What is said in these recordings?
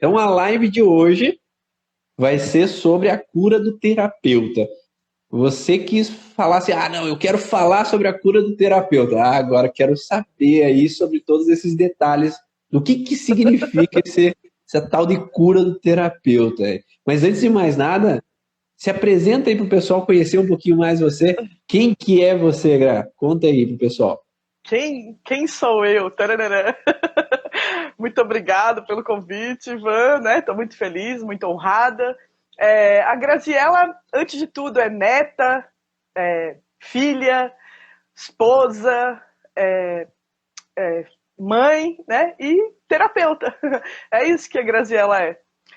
Então a live de hoje vai ser sobre a cura do terapeuta. Você quis falar assim, não, eu quero falar sobre a cura do terapeuta. Agora quero saber aí sobre todos esses detalhes do que significa essa tal de cura do terapeuta. Mas antes de mais nada, se apresenta aí para o pessoal conhecer um pouquinho mais você. Quem que é você, Gra? Conta aí pro pessoal. Quem sou eu? Tararara. Muito obrigado pelo convite, Ivan, né? Estou muito feliz, muito honrada. A Graziela, antes de tudo, é neta, filha, esposa, mãe, né? E terapeuta. É isso que a Graziela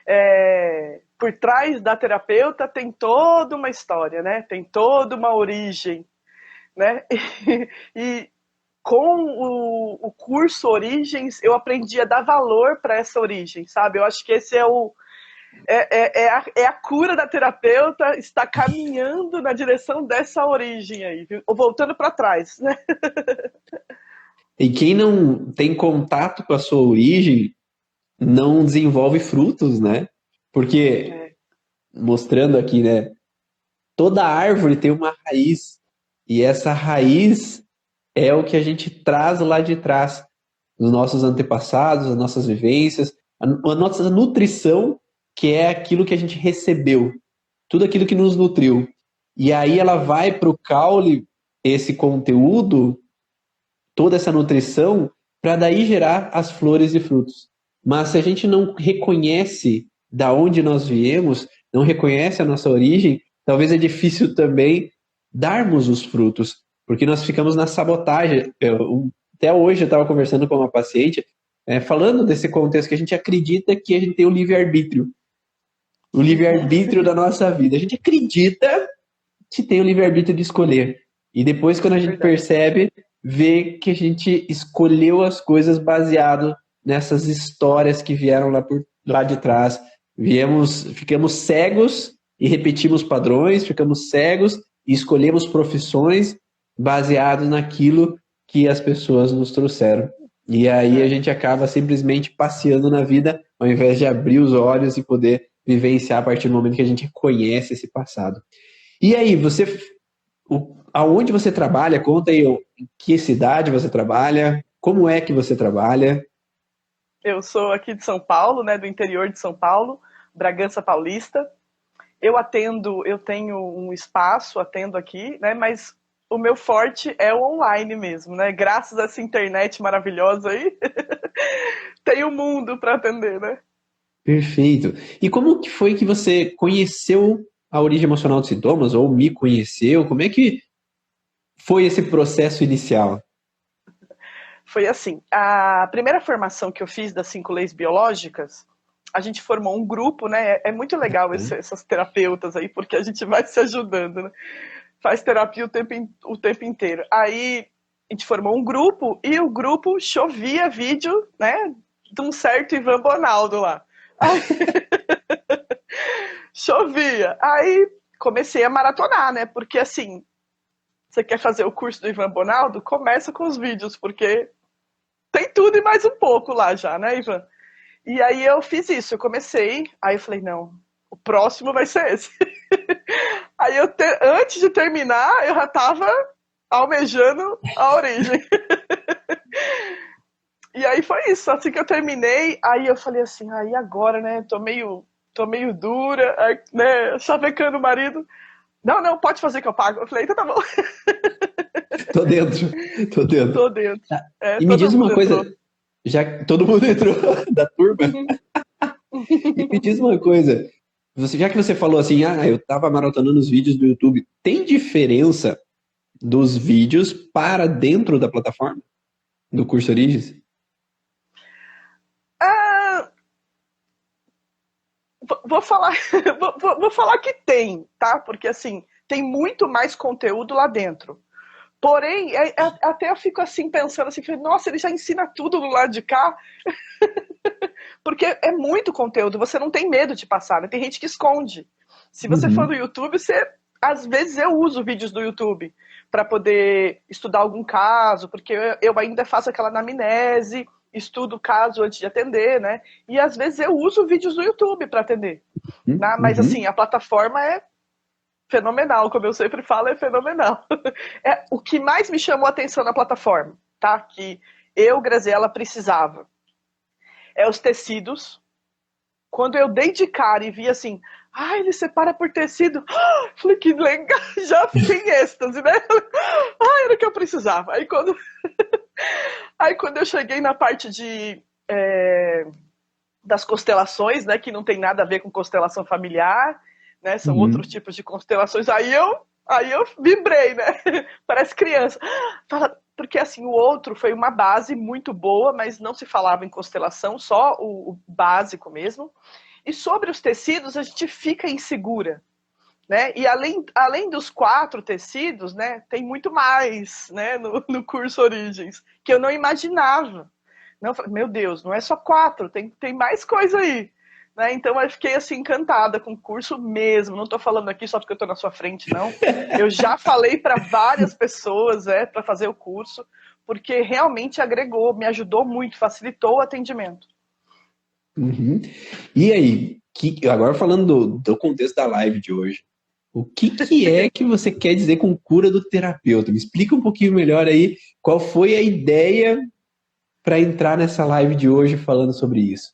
é. Por trás da terapeuta tem toda uma história, né? Tem toda uma origem, né? E com o curso Origens, eu aprendi a dar valor para essa origem, sabe? Eu acho que esse é a cura da terapeuta, está caminhando na direção dessa origem aí, viu? Ou voltando para trás, né? E quem não tem contato com a sua origem não desenvolve frutos, né? Porque, É, mostrando aqui, né? Toda árvore tem uma raiz. E essa raiz é o que a gente traz lá de trás, dos nossos antepassados, as nossas vivências, a nossa nutrição, que é aquilo que a gente recebeu, tudo aquilo que nos nutriu. E aí ela vai para o caule, esse conteúdo, toda essa nutrição, para daí gerar as flores e frutos. Mas se a gente não reconhece da onde nós viemos, não reconhece a nossa origem, talvez é difícil também darmos os frutos, porque nós ficamos na sabotagem. Até hoje eu estava conversando com uma paciente, falando desse contexto que a gente acredita que a gente tem o livre-arbítrio. O livre-arbítrio da nossa vida. A gente acredita que tem o livre-arbítrio de escolher. E depois, quando a gente verdade. percebe, vê que a gente escolheu as coisas baseado nessas histórias que vieram lá de trás. Ficamos cegos e repetimos padrões, ficamos cegos e escolhemos profissões baseados naquilo que as pessoas nos trouxeram. E aí a gente acaba simplesmente passeando na vida, ao invés de abrir os olhos e poder vivenciar a partir do momento que a gente conhece esse passado. E aí, aonde você trabalha? Conta aí em que cidade você trabalha, como é que você trabalha. Eu sou aqui de São Paulo, né? Do interior de São Paulo, Bragança Paulista. Eu tenho um espaço, atendo aqui, né? Mas o meu forte é o online mesmo, né? Graças a essa internet maravilhosa aí, tem o mundo para atender, né? Perfeito. E como que foi que você conheceu a origem emocional dos sintomas, ou me conheceu? Como é que foi esse processo inicial? Foi assim, a primeira formação que eu fiz das 5 leis biológicas, a gente formou um grupo, né? É muito legal essas terapeutas aí, porque a gente vai se ajudando, né? Faz terapia o tempo inteiro. Aí a gente formou um grupo e o grupo chovia vídeo, né? De um certo Ivan Bonaldo lá. Aí, chovia. Aí comecei a maratonar, né? Porque assim, você quer fazer o curso do Ivan Bonaldo? Começa com os vídeos, porque tem tudo e mais um pouco lá já, né, Ivan? E aí eu fiz isso, eu comecei, aí eu falei, não, o próximo vai ser esse. Aí antes de terminar, eu já tava almejando a origem. E aí foi isso, assim que eu terminei, aí eu falei assim, aí agora, né, tô meio dura, né, chavecando o marido. Não, não, pode fazer que eu pago. Eu falei, então tá bom. Tô dentro, tô dentro. Tô dentro. Tá. E me Todo diz uma mundo entrou. coisa, já que todo mundo entrou da turma, e me diz uma coisa, já que você falou assim, eu tava maratonando os vídeos do YouTube, tem diferença dos vídeos para dentro da plataforma do curso Origens? Ah, vou falar, vou falar que tem, tá? Porque assim, tem muito mais conteúdo lá dentro. Porém, até eu fico assim pensando assim, nossa, ele já ensina tudo do lado de cá, porque é muito conteúdo, você não tem medo de passar, né? Tem gente que esconde. Se você for no Uhum. YouTube, às vezes eu uso vídeos do YouTube para poder estudar algum caso, porque eu ainda faço aquela anamnese, estudo o caso antes de atender, né? E às vezes eu uso vídeos do YouTube para atender. Né? Mas assim, a plataforma é fenomenal, como eu sempre falo, é fenomenal. É, o que mais me chamou a atenção na plataforma, tá? Que eu, Graziela, precisava. É os tecidos. Quando eu dei de cara e vi assim, ele separa por tecido. Falei, que legal, já fiquei em êxtase, né? Era o que eu precisava. Aí quando eu cheguei na parte das constelações, né, que não tem nada a ver com constelação familiar, né, são outros tipos de constelações, aí eu vibrei, né? Parece criança. Porque assim, o outro foi uma base muito boa, mas não se falava em constelação, só o básico mesmo. E sobre os tecidos, a gente fica insegura, né? E além dos 4 tecidos, né, tem muito mais, né, no curso Origens, que eu não imaginava. Não, meu Deus, não é só 4, tem mais coisa aí. Né? Então eu fiquei assim encantada com o curso mesmo. Não estou falando aqui só porque eu estou na sua frente, não. Eu já falei para várias pessoas para fazer o curso, porque realmente agregou, me ajudou muito, facilitou o atendimento. E aí, agora falando do contexto da live de hoje, o que é que você quer dizer com cura do terapeuta? Me explica um pouquinho melhor aí qual foi a ideia para entrar nessa live de hoje falando sobre isso.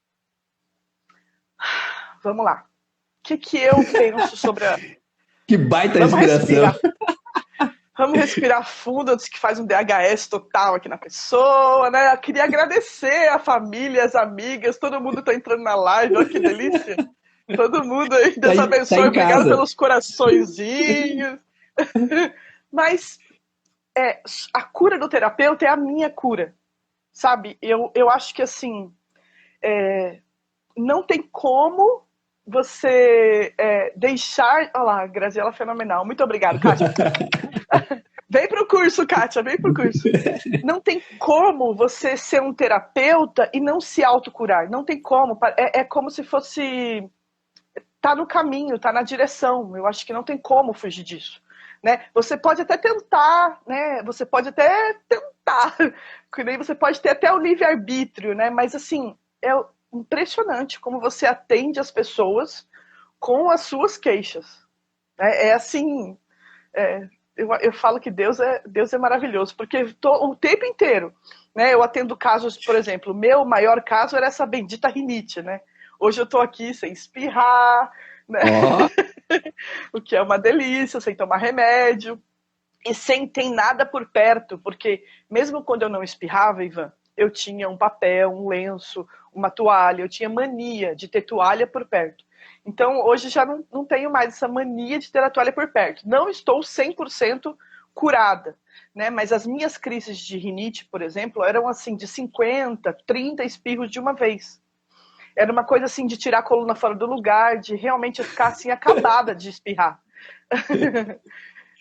Vamos lá. O que eu penso sobre a... Que baita inspiração. Vamos respirar fundo antes que faz um DHS total aqui na pessoa, né? Eu queria agradecer a família, as amigas, todo mundo tá entrando na live, olha que delícia. Todo mundo aí, Deus abençoe, obrigado pelos coraçõezinhos. Mas a cura do terapeuta é a minha cura, sabe? Eu acho que assim, não tem como você deixar... Olha lá, Graziela fenomenal. Muito obrigada, Kátia. Vem pro curso, Kátia, vem pro curso. Não tem como você ser um terapeuta e não se autocurar. Não tem como. É como se fosse... Tá no caminho, tá na direção. Eu acho que não tem como fugir disso. Né? Você pode até tentar, né? Você pode até tentar. Você pode ter até o livre-arbítrio, né? Mas assim, é impressionante como você atende as pessoas com as suas queixas. É assim... Eu falo que Deus é maravilhoso, porque o tempo inteiro, né, eu atendo casos, por exemplo, o meu maior caso era essa bendita rinite, né? Hoje eu tô aqui sem espirrar, né? O que é uma delícia, sem tomar remédio, e sem ter nada por perto, porque mesmo quando eu não espirrava, Ivan, eu tinha um papel, um lenço, uma toalha, eu tinha mania de ter toalha por perto. Então, hoje já não tenho mais essa mania de ter a toalha por perto. Não estou 100% curada, né? Mas as minhas crises de rinite, por exemplo, eram assim, de 50, 30 espirros de uma vez. Era uma coisa assim de tirar a coluna fora do lugar, de realmente ficar assim acabada de espirrar.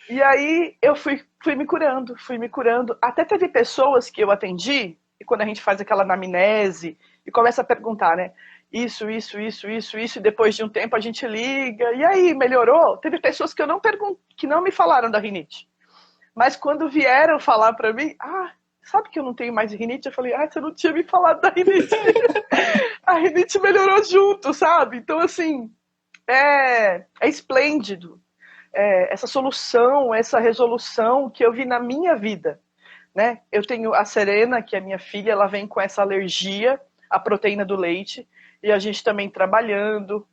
E aí eu fui me curando. Até teve pessoas que eu atendi, e quando a gente faz aquela anamnese e começa a perguntar, né? Isso, e depois de um tempo a gente liga, e aí, melhorou? Teve pessoas que que não me falaram da rinite. Mas quando vieram falar para mim, sabe que eu não tenho mais rinite? Eu falei, você não tinha me falado da rinite. A rinite melhorou junto, sabe? Então, assim, é esplêndido. Essa solução, essa resolução que eu vi na minha vida, né? Eu tenho a Serena, que é minha filha, ela vem com essa alergia à proteína do leite, e a gente também trabalhando,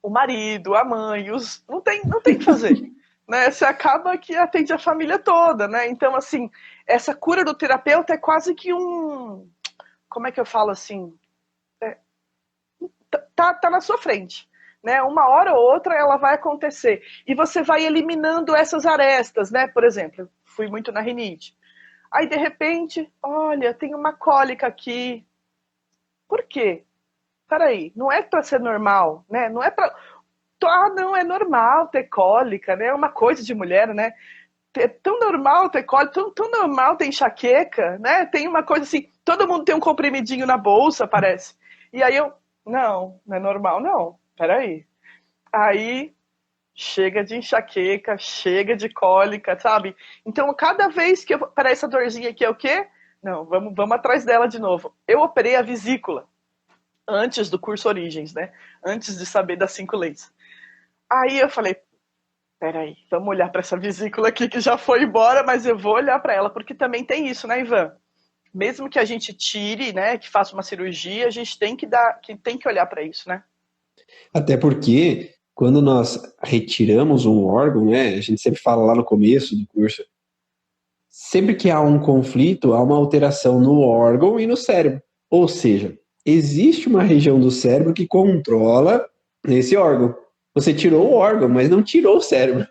o marido, a mãe, não tem o que fazer, né? Você acaba que atende a família toda, né? Então, assim, essa cura do terapeuta é quase que como é que eu falo assim? Tá na sua frente. Né? Uma hora ou outra ela vai acontecer. E você vai eliminando essas arestas, né? Por exemplo, fui muito na rinite. Aí, de repente, olha, tem uma cólica aqui. Por quê? Peraí, não é para ser normal, né? Não é para... não, é normal ter cólica, né? É uma coisa de mulher, né? É tão normal ter cólica, tão normal ter enxaqueca, né? Tem uma coisa assim, todo mundo tem um comprimidinho na bolsa, parece. E aí não é normal, não. Peraí. Aí chega de enxaqueca, chega de cólica, sabe? Então, cada vez que para essa dorzinha aqui é o quê? Não, vamos atrás dela de novo. Eu operei a vesícula antes do curso Origens, né? Antes de saber das 5 leis. Aí eu falei, peraí, vamos olhar para essa vesícula aqui que já foi embora, mas eu vou olhar para ela, porque também tem isso, né, Ivan? Mesmo que a gente tire, né, que faça uma cirurgia, a gente tem que olhar para isso, né? Até porque, quando nós retiramos um órgão, né, a gente sempre fala lá no começo do curso, sempre que há um conflito, há uma alteração no órgão e no cérebro. Ou seja, existe uma região do cérebro que controla esse órgão. Você tirou o órgão, mas não tirou o cérebro.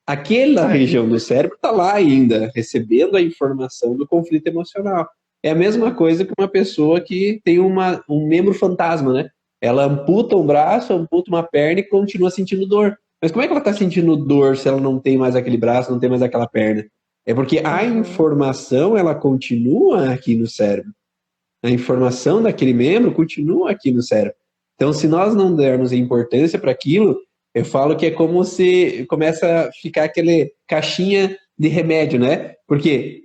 Aquela região do cérebro está lá ainda, recebendo a informação do conflito emocional. É a mesma coisa que uma pessoa que tem um membro fantasma, né? Ela amputa um braço, amputa uma perna e continua sentindo dor. Mas como é que ela está sentindo dor se ela não tem mais aquele braço, não tem mais aquela perna? É porque a informação, ela continua aqui no cérebro. A informação daquele membro continua aqui no cérebro. Então, se nós não dermos importância para aquilo, eu falo que é como se começa a ficar aquele caixinha de remédio, né? Porque,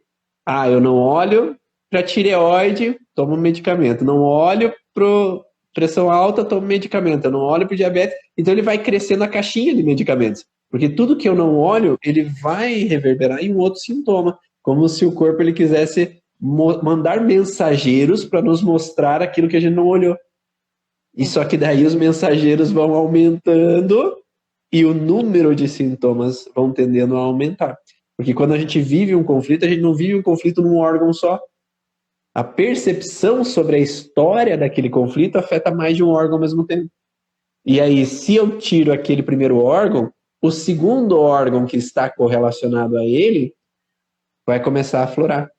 eu não olho para tireoide, tomo medicamento. Não olho para pressão alta, tomo medicamento. Eu não olho para diabetes. Então, ele vai crescendo a caixinha de medicamentos. Porque tudo que eu não olho, ele vai reverberar em um outro sintoma. Como se o corpo ele quisesse mandar mensageiros para nos mostrar aquilo que a gente não olhou. E só que daí os mensageiros vão aumentando e o número de sintomas vão tendendo a aumentar. Porque quando a gente vive um conflito, a gente não vive um conflito num órgão só. A percepção sobre a história daquele conflito afeta mais de um órgão ao mesmo tempo. E aí, se eu tiro aquele primeiro órgão, o segundo órgão que está correlacionado a ele vai começar a aflorar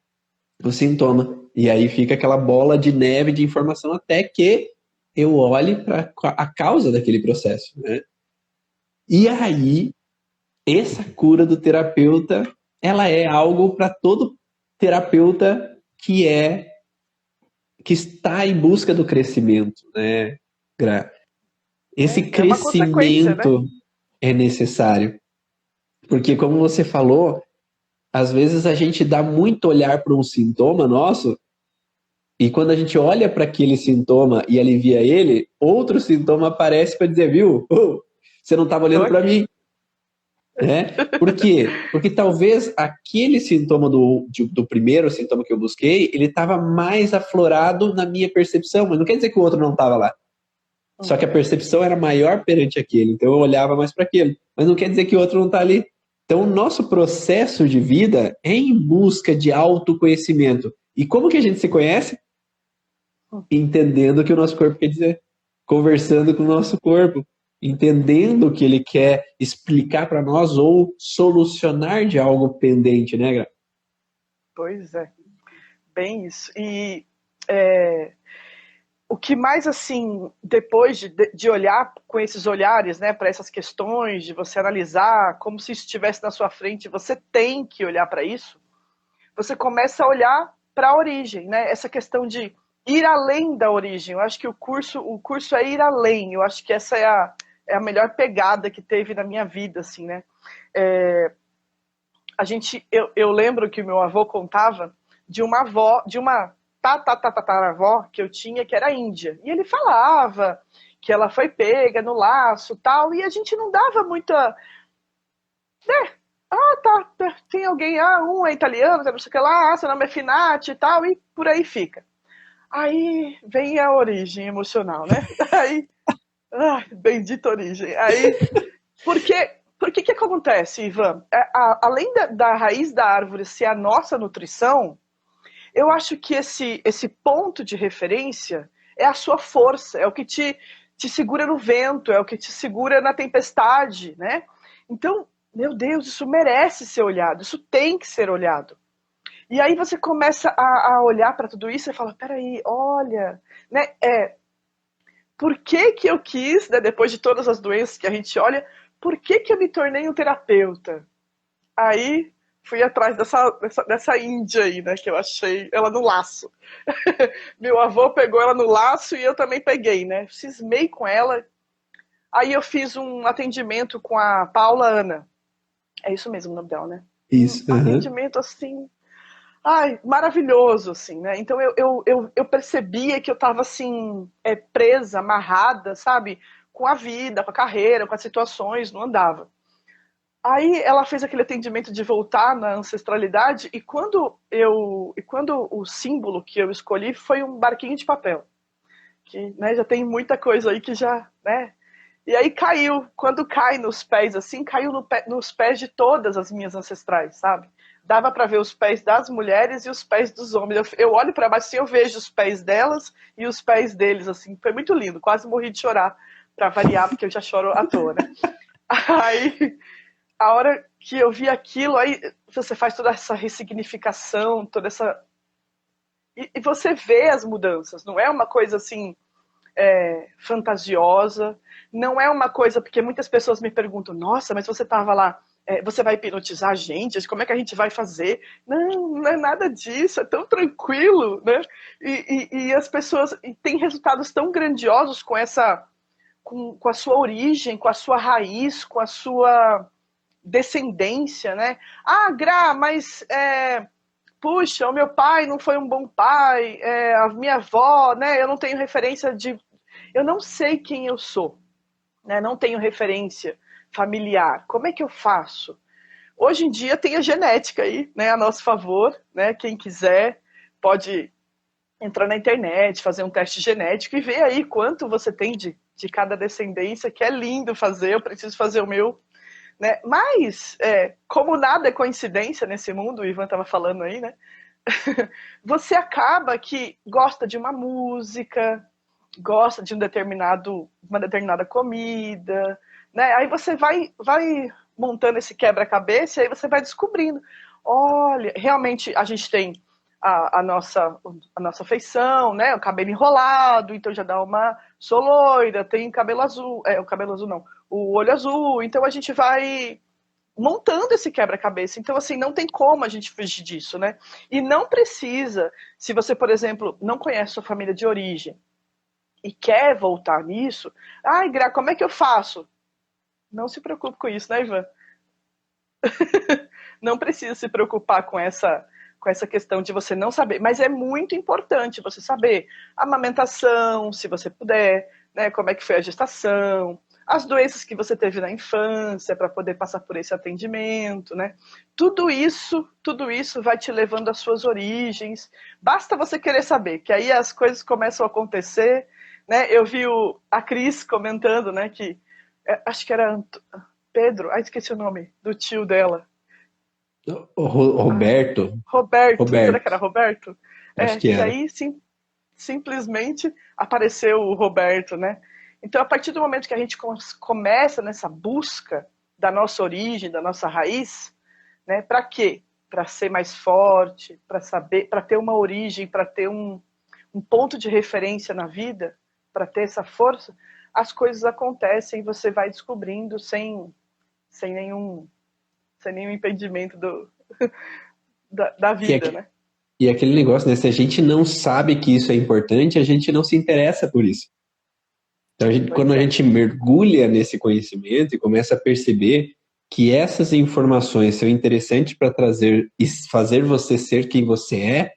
o sintoma. E aí fica aquela bola de neve de informação até que eu olhe para a causa daquele processo, né? E aí, essa cura do terapeuta, ela é algo para todo terapeuta que está em busca do crescimento, né? Esse crescimento, né, é necessário. Porque, como você falou, às vezes a gente dá muito olhar para um sintoma nosso e quando a gente olha para aquele sintoma e alivia ele, outro sintoma aparece para dizer, viu? Você não estava olhando para mim. Né? Por quê? Porque talvez aquele sintoma do primeiro sintoma que eu busquei, ele estava mais aflorado na minha percepção, mas não quer dizer que o outro não estava lá. Só que a percepção era maior perante aquele, então eu olhava mais para aquele. Mas não quer dizer que o outro não está ali. Então, o nosso processo de vida é em busca de autoconhecimento. E como que a gente se conhece? Entendendo o que o nosso corpo quer dizer. Conversando com o nosso corpo. Entendendo o que ele quer explicar para nós ou solucionar de algo pendente, né, Gra? Pois é. Bem isso. E o que mais, assim, depois de olhar com esses olhares, né, para essas questões, de você analisar como se estivesse na sua frente, você tem que olhar para isso, você começa a olhar para a origem, né? Essa questão de ir além da origem. Eu acho que o curso é ir além. Eu acho que essa é a melhor pegada que teve na minha vida, assim, né? Eu lembro que o meu avô contava de uma avó, de uma tataravó que eu tinha, que era índia. E ele falava que ela foi pega no laço tal, e a gente não dava muita... Né? Tem alguém, um é italiano, não sei o que lá, seu nome é Finati e tal, e por aí fica. Aí vem a origem emocional, né? Aí, bendita origem. Aí, por que acontece, Ivan? Além da raiz da árvore ser a nossa nutrição, eu acho que esse ponto de referência é a sua força, é o que te segura no vento, é o que te segura na tempestade, né? Então, meu Deus, isso merece ser olhado, isso tem que ser olhado. E aí você começa a olhar para tudo isso e fala, peraí, olha, né? Por que eu quis, né, depois de todas as doenças que a gente olha, por que eu me tornei um terapeuta? Aí fui atrás dessa índia aí, né, que eu achei ela no laço. Meu avô pegou ela no laço e eu também peguei, né? Cismei com ela. Aí eu fiz um atendimento com a Paula Ana. É isso mesmo o nome dela, né? Isso. Atendimento assim... Ai, maravilhoso, assim, né? Então eu percebia que eu estava assim, presa, amarrada, sabe? Com a vida, com a carreira, com as situações, não andava. Aí ela fez aquele atendimento de voltar na ancestralidade e quando o símbolo que eu escolhi foi um barquinho de papel, que, né, já tem muita coisa aí que já, né? E aí caiu, quando cai nos pés assim, caiu nos pés de todas as minhas ancestrais, sabe? Dava para ver os pés das mulheres e os pés dos homens. Eu olho para baixo assim, eu vejo os pés delas e os pés deles, assim. Foi muito lindo, quase morri de chorar, para variar, porque eu já choro à toa, né? Aí, a hora que eu vi aquilo, aí você faz toda essa ressignificação, toda essa. E você vê as mudanças, não é uma coisa assim, fantasiosa, não é uma coisa, porque muitas pessoas me perguntam, nossa, mas você estava lá, você vai hipnotizar a gente? Como é que a gente vai fazer? Não, não é nada disso, é tão tranquilo, né? E as pessoas têm resultados tão grandiosos com a sua origem, com a sua raiz, com a sua descendência, né? Ah, Gra, mas puxa, o meu pai não foi um bom pai, a minha avó, né? Eu não tenho referência de, eu não sei quem eu sou, né? Não tenho referência familiar. Como é que eu faço? Hoje em dia tem a genética aí, né, a nosso favor, né? Quem quiser pode entrar na internet, fazer um teste genético e ver aí quanto você tem de cada descendência, que é lindo fazer. Eu preciso fazer o meu, né? Mas, como nada é coincidência nesse mundo, o Ivan estava falando aí, né? Você acaba que gosta de uma música, gosta de uma determinada comida, né? Aí você vai montando esse quebra-cabeça e aí você vai descobrindo. Olha, realmente a gente tem a nossa feição, né? O cabelo enrolado, então já dá uma sou loira, tem cabelo azul, o cabelo azul não, o olho azul, então a gente vai montando esse quebra-cabeça. Então, assim, não tem como a gente fugir disso, né? E não precisa, se você, por exemplo, não conhece sua família de origem e quer voltar nisso, ai, Gra, como é que eu faço? Não se preocupe com isso, né, Ivan? Não precisa se preocupar com essa questão de você não saber, mas é muito importante você saber a amamentação, se você puder, né, como é que foi a gestação, as doenças que você teve na infância para poder passar por esse atendimento, né? Tudo isso vai te levando às suas origens. Basta você querer saber, que aí as coisas começam a acontecer, né? Eu vi a Cris comentando, né, que acho que era Pedro, esqueci o nome do tio dela. Roberto. Roberto, será que Roberto. era Roberto? Acho que Que era. aí simplesmente apareceu o Roberto, né? Então, a partir do momento que a gente começa nessa busca da nossa origem, da nossa raiz, né? Para quê? Para ser mais forte, para saber, para ter uma origem, para ter um ponto de referência na vida, para ter essa força, as coisas acontecem e você vai descobrindo sem nenhum, sem nenhum impedimento da E, vida, né? e aquele negócio, né? Se a gente não sabe que isso é importante, a gente não se interessa por isso. Então, quando Pois a é. gente mergulha nesse conhecimento e começa a perceber que essas informações são interessantes para trazer e fazer você ser quem você é,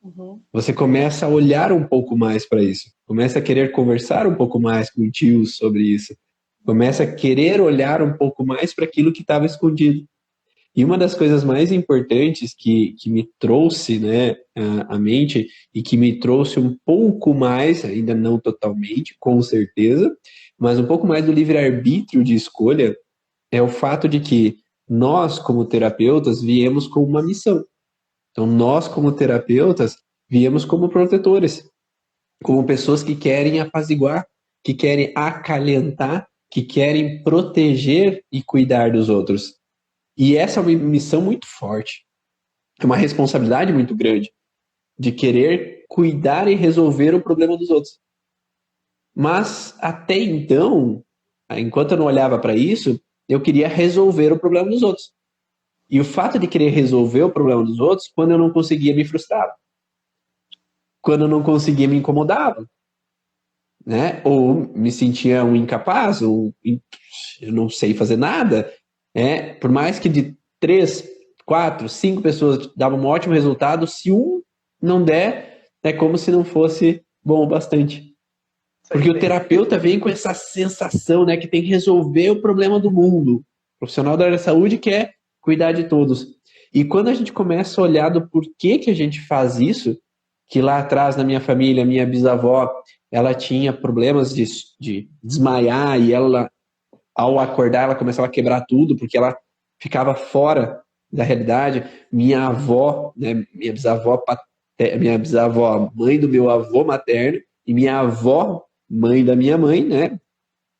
Uhum. você começa a olhar um pouco mais para isso. Começa a querer conversar um pouco mais com tios sobre isso. Começa a querer olhar um pouco mais para aquilo que estava escondido. E uma das coisas mais importantes que me trouxe, né, à mente e que me trouxe um pouco mais, ainda não totalmente, com certeza, mas um pouco mais do livre-arbítrio de escolha, é o fato de que nós, como terapeutas, viemos com uma missão. Então, nós, como terapeutas, viemos como protetores, como pessoas que querem apaziguar, que querem acalentar, que querem proteger e cuidar dos outros. E essa é uma missão muito forte, é uma responsabilidade muito grande de querer cuidar e resolver o problema dos outros. Mas até então, enquanto eu não olhava para isso, eu queria resolver o problema dos outros. E o fato de querer resolver o problema dos outros, quando eu não conseguia, me frustrava. Quando eu não conseguia, me incomodava. Né? Ou me sentia um incapaz, ou eu não sei fazer nada. Por mais que de 3, 4, 5 pessoas davam um ótimo resultado. Se um não der, é como se não fosse bom o bastante. Porque o terapeuta vem com essa sensação, né, que tem que resolver o problema do mundo. O profissional da área da saúde quer cuidar de todos. E quando a gente começa a olhar do porquê que a gente faz isso, que lá atrás na minha família, minha bisavó, ela tinha problemas de desmaiar e ela, ao acordar, ela começava a quebrar tudo, porque ela ficava fora da realidade. Minha avó, né, minha bisavó, mãe do meu avô materno, e minha avó, mãe da minha mãe, né,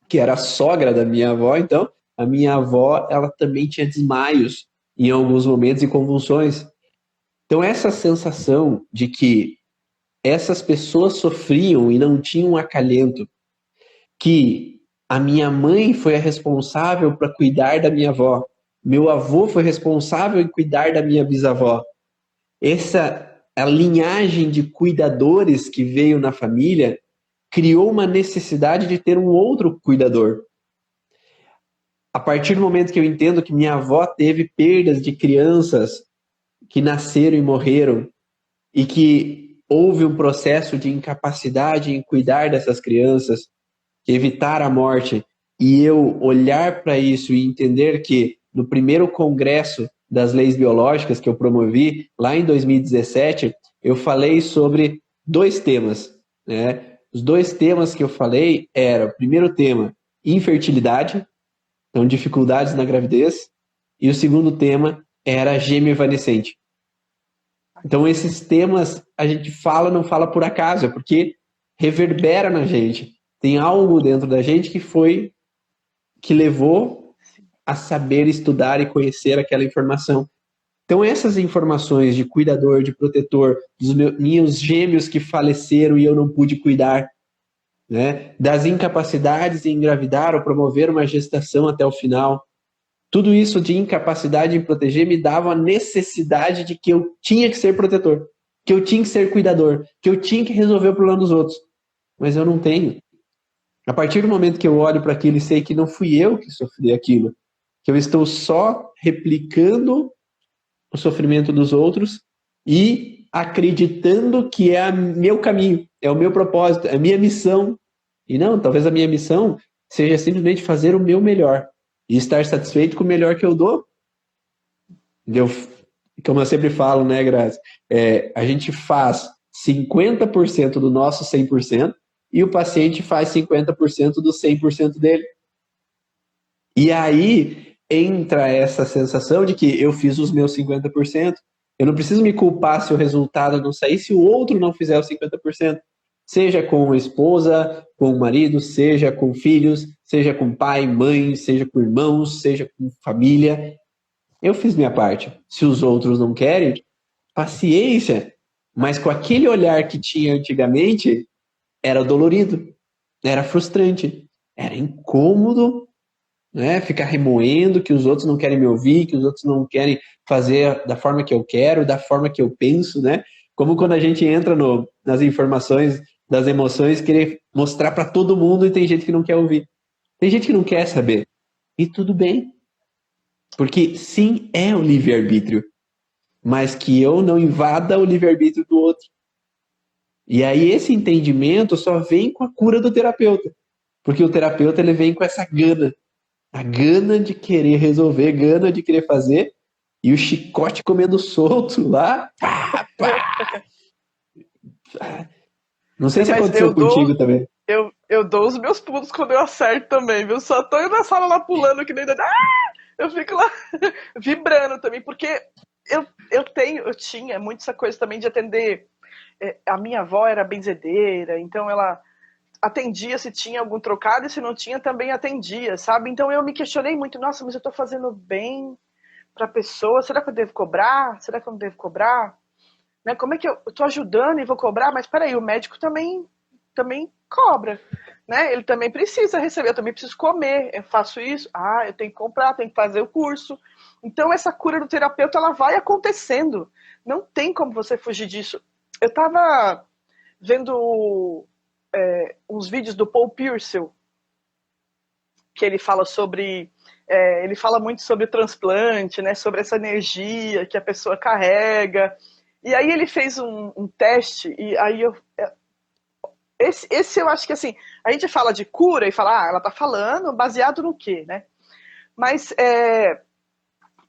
que era a sogra da minha avó, então, a minha avó, ela também tinha desmaios em alguns momentos e convulsões. Então, essa sensação de que essas pessoas sofriam e não tinham acalento, que a minha mãe foi a responsável para cuidar da minha avó, meu avô foi responsável em cuidar da minha bisavó. Essa a linhagem de cuidadores que veio na família criou uma necessidade de ter um outro cuidador. A partir do momento que eu entendo que minha avó teve perdas de crianças que nasceram e morreram, e que houve um processo de incapacidade em cuidar dessas crianças, evitar a morte, e eu olhar para isso e entender que no primeiro congresso das leis biológicas que eu promovi, lá em 2017, eu falei sobre 2 temas, né? Os 2 temas que eu falei eram, o primeiro tema, infertilidade, então dificuldades na gravidez, e o segundo tema era gêmeo evanescente. Então esses temas a gente fala, não fala por acaso, é porque reverbera na gente. Tem algo dentro da gente que levou a saber estudar e conhecer aquela informação. Então essas informações de cuidador, de protetor, dos meus gêmeos que faleceram e eu não pude cuidar, né? Das incapacidades em engravidar ou promover uma gestação até o final, tudo isso de incapacidade em proteger me dava a necessidade de que eu tinha que ser protetor, que eu tinha que ser cuidador, que eu tinha que resolver o problema dos outros. Mas eu não tenho. A partir do momento que eu olho para aquilo e sei que não fui eu que sofri aquilo, que eu estou só replicando o sofrimento dos outros e acreditando que é meu caminho, é o meu propósito, é a minha missão. E não, talvez a minha missão seja simplesmente fazer o meu melhor e estar satisfeito com o melhor que eu dou. Entendeu? Como eu sempre falo, né, Grazi? A gente faz 50% do nosso 100% e o paciente faz 50% do 100% dele. E aí entra essa sensação de que eu fiz os meus 50%. Eu não preciso me culpar se o resultado não sair, se o outro não fizer os 50%. Seja com a esposa, com o marido, seja com filhos, seja com pai, mãe, seja com irmãos, seja com família. Eu fiz minha parte. Se os outros não querem, paciência. Mas com aquele olhar que tinha antigamente, era dolorido, era frustrante, era incômodo, né? Ficar remoendo que os outros não querem me ouvir, que os outros não querem fazer da forma que eu quero, da forma que eu penso, né? Como quando a gente entra nas informações das emoções, querer mostrar para todo mundo e tem gente que não quer ouvir. Tem gente que não quer saber. E tudo bem. Porque sim, é o livre-arbítrio. Mas que eu não invada o livre-arbítrio do outro. E aí esse entendimento só vem com a cura do terapeuta. Porque o terapeuta ele vem com essa gana. A gana de querer resolver, gana de querer fazer. E o chicote comendo solto lá. Pá, pá. Não sei se aconteceu contigo também. Eu dou os meus pulos quando eu acerto também, viu? Só tô na sala lá pulando que nem... Eu fico lá vibrando também, porque eu tinha muito essa coisa também de atender. A minha avó era benzedeira, então ela atendia se tinha algum trocado e se não tinha também atendia, sabe? Então eu me questionei muito, nossa, mas eu tô fazendo bem pra pessoa, será que eu devo cobrar? Será que eu não devo cobrar? Né? Como é que eu tô ajudando e vou cobrar? Mas peraí, o médico também cobra, né? Ele também precisa receber, eu também preciso comer, eu faço isso, eu tenho que comprar, tenho que fazer o curso. Então essa cura do terapeuta, ela vai acontecendo, não tem como você fugir disso. Eu tava vendo uns vídeos do Paul Pierce, que ele fala sobre... ele fala muito sobre transplante, né? Sobre essa energia que a pessoa carrega. E aí ele fez um teste, e aí esse eu acho que assim, a gente fala de cura e fala, ela tá falando baseado no quê, né? Mas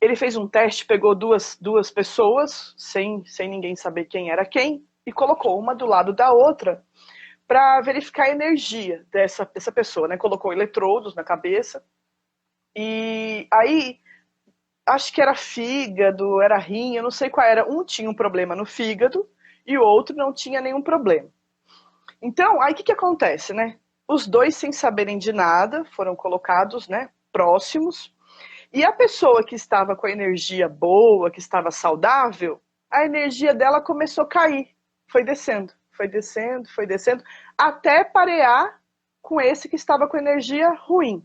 ele fez um teste, pegou duas pessoas, sem ninguém saber quem era quem, e colocou uma do lado da outra para verificar a energia dessa pessoa, né? Colocou eletrodos na cabeça, e aí, acho que era fígado, era rim, eu não sei qual era. Um tinha um problema no fígado e o outro não tinha nenhum problema. Então, aí o que acontece, né? Os dois, sem saberem de nada, foram colocados, né, próximos. E a pessoa que estava com a energia boa, que estava saudável, a energia dela começou a cair. Foi descendo, foi descendo, foi descendo, até parear com esse que estava com energia ruim.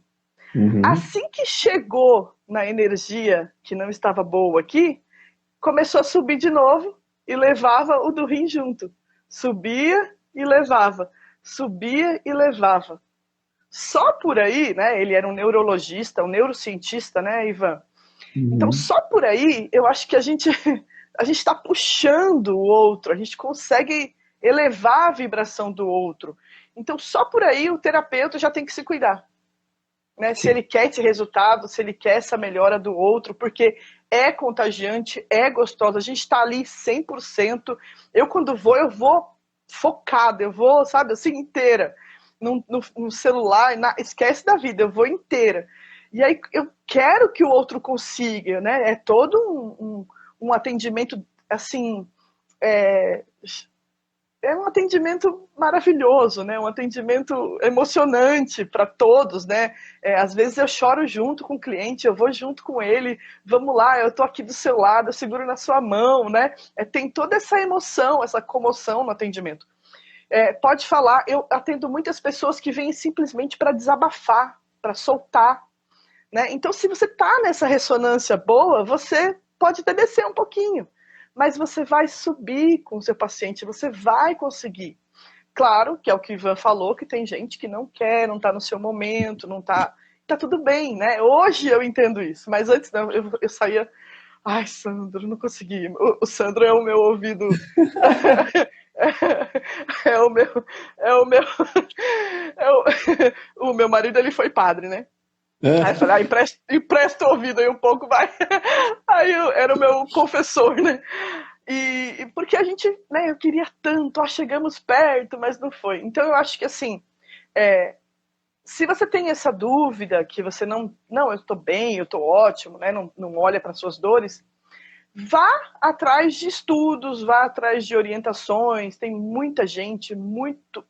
Assim que chegou na energia que não estava boa aqui, começou a subir de novo e levava o do rim junto. Subia e levava. Subia e levava. Só por aí, né? Ele era um neurologista, um neurocientista, né, Ivan? Então, só por aí, eu acho que a gente está puxando o outro, a gente consegue elevar a vibração do outro. Então, só por aí, o terapeuta já tem que se cuidar. Né, se ele quer esse resultado, se ele quer essa melhora do outro, porque é contagiante, é gostoso, a gente está ali 100%. Eu, quando vou, eu vou focada, eu vou, sabe, assim, inteira. No celular, esquece da vida, eu vou inteira. E aí eu quero que o outro consiga, né? É todo um atendimento, assim, é um atendimento maravilhoso, né? Um atendimento emocionante para todos, né? Às vezes eu choro junto com o cliente, eu vou junto com ele, vamos lá, eu tô aqui do seu lado, eu seguro na sua mão, né? Tem toda essa emoção, essa comoção no atendimento. Pode falar, eu atendo muitas pessoas que vêm simplesmente para desabafar, para soltar, né? Então, se você tá nessa ressonância boa, você pode até descer um pouquinho, mas você vai subir com o seu paciente, você vai conseguir. Claro que é o que o Ivan falou, que tem gente que não quer, não está no seu momento, não está... Tá tudo bem, né? Hoje eu entendo isso, mas antes não, eu saía... Ai, Sandro, não consegui. O Sandro é o meu ouvido... o meu marido, ele foi padre, né? Aí eu falei, empresta o ouvido aí um pouco, vai. Aí era o meu confessor, né? E porque a gente, né, eu queria tanto, chegamos perto, mas não foi. Então eu acho que assim, se você tem essa dúvida, que você não, eu estou bem, eu estou ótimo, né? Não olha para suas dores, vá atrás de estudos, vá atrás de orientações. Tem muita gente, muito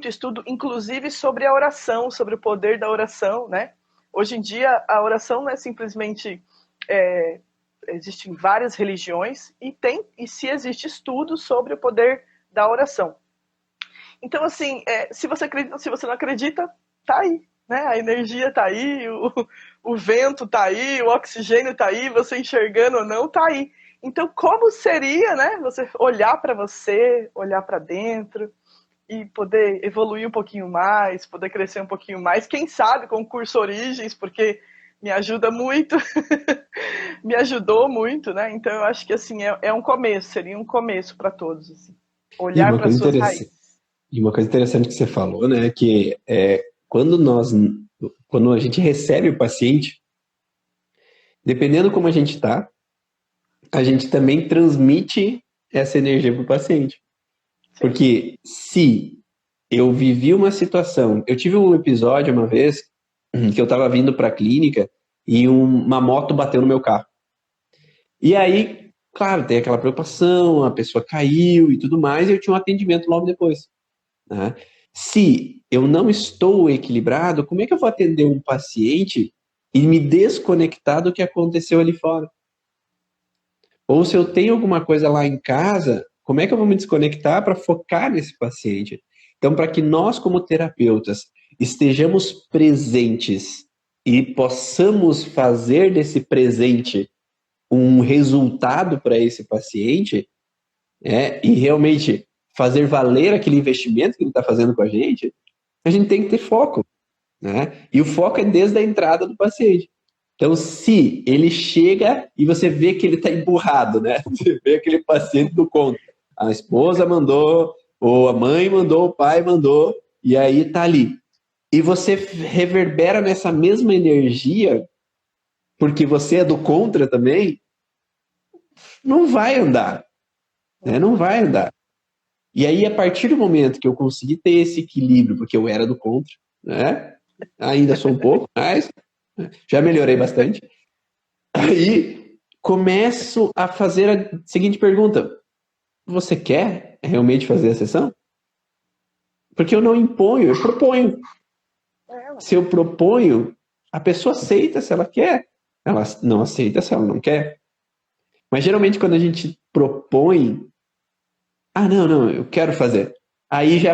estudo, inclusive sobre a oração, sobre o poder da oração, né? Hoje em dia, a oração não é simplesmente... existem várias religiões e se existe estudo sobre o poder da oração. Então, assim, se você acredita, se você não acredita, tá aí, né? A energia tá aí, o vento tá aí, o oxigênio tá aí, você enxergando ou não, tá aí. Então, como seria, né? Você olhar para você, olhar para dentro e poder evoluir um pouquinho mais, poder crescer um pouquinho mais. Quem sabe com o curso Origens, porque me ajuda muito, me ajudou muito, né? Então eu acho que assim é um começo, seria um começo para todos, assim. Olhar para suas raízes. E uma coisa interessante que você falou, né, que quando a gente recebe o paciente, dependendo como a gente está, a gente também transmite essa energia para o paciente. Porque se eu vivi uma situação... Eu tive um episódio uma vez que eu estava vindo para a clínica e uma moto bateu no meu carro. E aí, claro, tem aquela preocupação, a pessoa caiu e tudo mais, e eu tinha um atendimento logo depois. Né? Se eu não estou equilibrado, como é que eu vou atender um paciente e me desconectar do que aconteceu ali fora? Ou se eu tenho alguma coisa lá em casa, como é que eu vou me desconectar para focar nesse paciente? Então, para que nós, como terapeutas, estejamos presentes e possamos fazer desse presente um resultado para esse paciente, e realmente fazer valer aquele investimento que ele está fazendo com a gente tem que ter foco. né? E o foco é desde a entrada do paciente. Então, se ele chega e você vê que ele está emburrado, né? Você vê aquele paciente do contra. A esposa mandou, ou a mãe mandou, o pai mandou, e aí tá ali. E você reverbera nessa mesma energia, porque você é do contra também, não vai andar, né? Não vai andar. E aí, a partir do momento que eu consegui ter esse equilíbrio, porque eu era do contra, né? Ainda sou um pouco, mas já melhorei bastante. Aí começo a fazer a seguinte pergunta: você quer realmente fazer a sessão? Porque eu não imponho, eu proponho. Se eu proponho, a pessoa aceita se ela quer. Ela não aceita se ela não quer. Mas geralmente quando a gente propõe, não, eu quero fazer. Aí já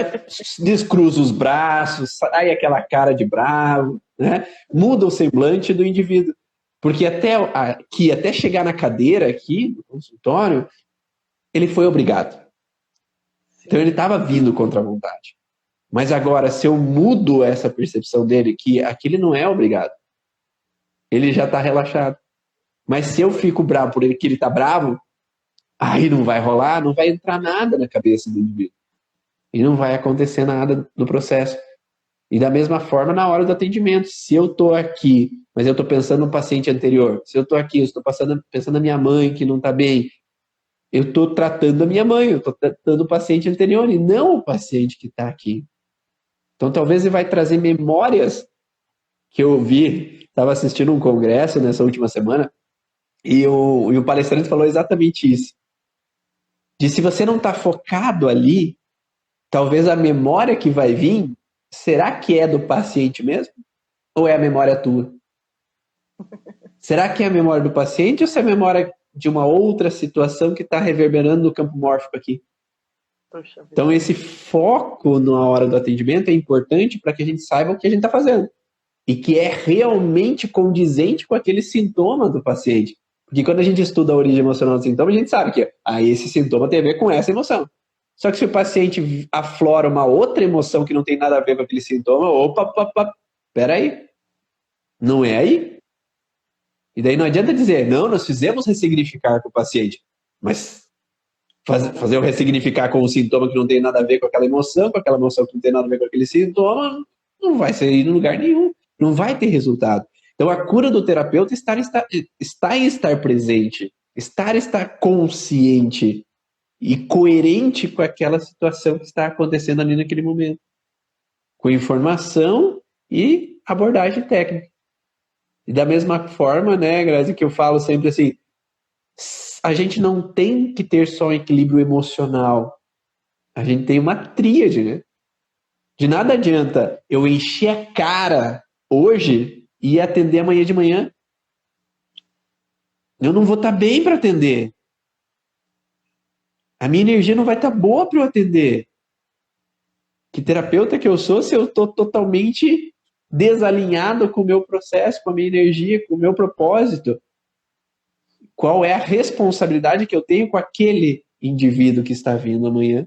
descruza os braços, sai aquela cara de bravo, né? Muda o semblante do indivíduo. Porque até chegar na cadeira aqui, no consultório, ele foi obrigado. Então ele estava vindo contra a vontade. Mas agora, se eu mudo essa percepção dele, que aquele não é obrigado, ele já está relaxado. Mas se eu fico bravo por ele, que ele está bravo, aí não vai rolar, não vai entrar nada na cabeça do indivíduo. E não vai acontecer nada no processo. E da mesma forma, na hora do atendimento, se eu estou aqui, mas eu estou pensando no paciente anterior, se eu estou aqui, eu estou pensando na minha mãe que não está bem, eu estou tratando a minha mãe, eu estou tratando o paciente anterior e não o paciente que está aqui. Então, talvez ele vai trazer memórias que eu vi, estava assistindo um congresso nessa última semana, e o palestrante falou exatamente isso. De se você não está focado ali, talvez a memória que vai vir, será que é do paciente mesmo? Ou é a memória tua? Será que é a memória do paciente ou se é a memória de uma outra situação que está reverberando no campo mórfico aqui? Então, esse foco na hora do atendimento é importante para que a gente saiba o que a gente está fazendo. E que é realmente condizente com aquele sintoma do paciente. Porque quando a gente estuda a origem emocional do sintoma, a gente sabe que esse sintoma tem a ver com essa emoção. Só que se o paciente aflora uma outra emoção que não tem nada a ver com aquele sintoma, peraí, não é aí? E daí não adianta dizer, não, nós fizemos ressignificar com o paciente, mas fazer o ressignificar com um sintoma que não tem nada a ver com aquela emoção que não tem nada a ver com aquele sintoma, não vai sair em lugar nenhum, não vai ter resultado. Então a cura do terapeuta está em estar presente, estar consciente e coerente com aquela situação que está acontecendo ali naquele momento. Com informação e abordagem técnica. E da mesma forma, né, Grazi, que eu falo sempre assim, a gente não tem que ter só um equilíbrio emocional. A gente tem uma tríade, né? De nada adianta eu encher a cara hoje e atender amanhã de manhã. Eu não vou estar bem para atender. A minha energia não vai estar boa para eu atender. Que terapeuta que eu sou se eu estou totalmente desalinhado com o meu processo, com a minha energia, com o meu propósito? Qual é a responsabilidade que eu tenho com aquele indivíduo que está vindo amanhã?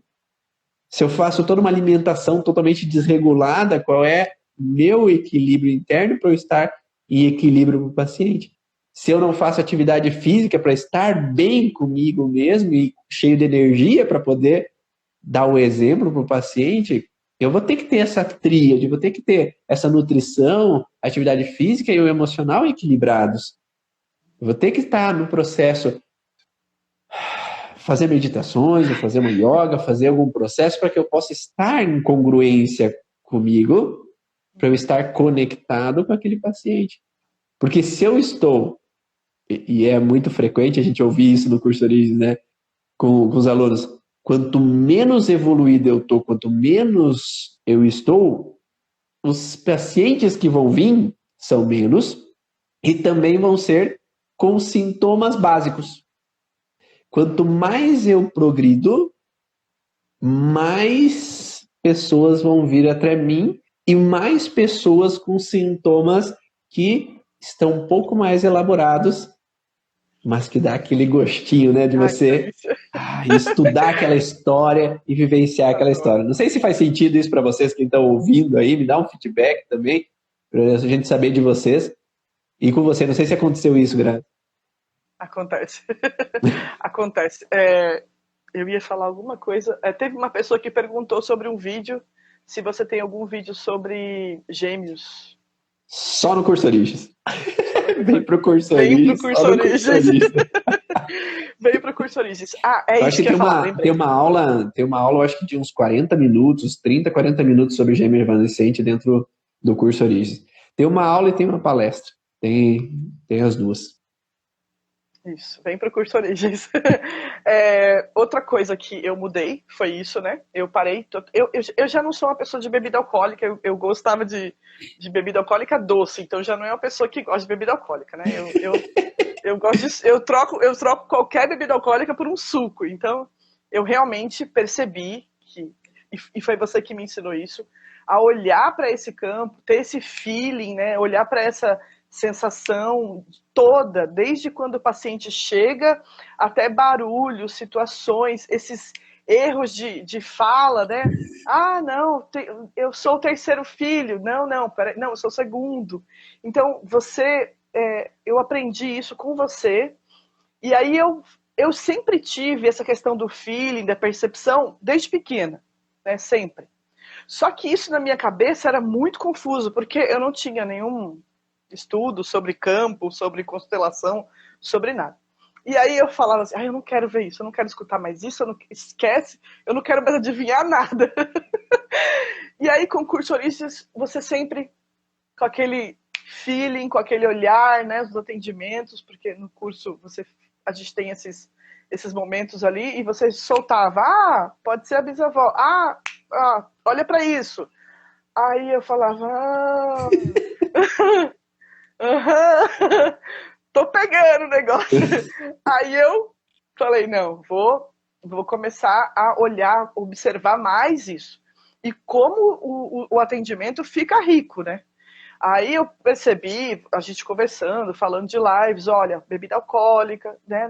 Se eu faço toda uma alimentação totalmente desregulada, qual é meu equilíbrio interno para eu estar em equilíbrio com o paciente? Se eu não faço atividade física para estar bem comigo mesmo e cheio de energia para poder dar o exemplo para o paciente, eu vou ter que ter essa tríade, vou ter que ter essa nutrição, atividade física e o emocional equilibrados. Eu vou ter que estar no processo, fazer meditações, fazer uma yoga, fazer algum processo para que eu possa estar em congruência comigo, para eu estar conectado com aquele paciente. Porque se eu estou, e é muito frequente a gente ouvir isso no curso de origem, né, com os alunos, quanto menos evoluído eu estou, quanto menos eu estou, os pacientes que vão vir são menos e também vão ser com sintomas básicos. Quanto mais eu progrido, mais pessoas vão vir até mim e mais pessoas com sintomas que estão um pouco mais elaborados, mas que dá aquele gostinho, né, de você estudar aquela história e vivenciar aquela história. Não sei se faz sentido isso para vocês que estão ouvindo aí, me dá um feedback também, para a gente saber de vocês. E com você, não sei se aconteceu isso, Grazi. Acontece. Acontece. Eu ia falar alguma coisa. Teve uma pessoa que perguntou sobre um vídeo, se você tem algum vídeo sobre gêmeos. Só no Curso Origens. Vem pro Curso Vem Origens. pro Curso Origens. Vem pro Curso Origens. É isso que eu ia falar. Tem uma aula, eu acho que de uns 40 minutos, 30, 40 minutos sobre gêmeo evanescente dentro do Curso Origens. Tem uma aula e tem uma palestra. Tem as duas. Isso, vem pro Curso Origens. Outra coisa que eu mudei foi isso, né? Eu parei. Eu já não sou uma pessoa de bebida alcoólica, eu gostava de bebida alcoólica doce, então já não é uma pessoa que gosta de bebida alcoólica, né? Eu troco qualquer bebida alcoólica por um suco. Então, eu realmente percebi e foi você que me ensinou isso, a olhar para esse campo, ter esse feeling, né? Olhar para essa sensação toda, desde quando o paciente chega até barulhos, situações, esses erros de fala, né? Não, eu sou o terceiro filho. Não, eu sou o segundo. Então, eu aprendi isso com você, e aí eu sempre tive essa questão do feeling, da percepção, desde pequena, né? Sempre. Só que isso na minha cabeça era muito confuso, porque eu não tinha nenhum estudo sobre campo, sobre constelação, sobre nada. E aí eu falava assim, eu não quero ver isso, eu não quero escutar mais isso, esquece, eu não quero mais adivinhar nada. E aí com o Curso Origens, você sempre com aquele feeling, com aquele olhar, né, os atendimentos, porque no curso a gente tem esses momentos ali, e você soltava, pode ser a bisavó, olha para isso. Aí eu falava, tô pegando o negócio. Aí eu falei, não, vou começar a olhar, observar mais isso. E como o atendimento fica rico, né? Aí eu percebi, a gente conversando, falando de lives, olha, bebida alcoólica, né?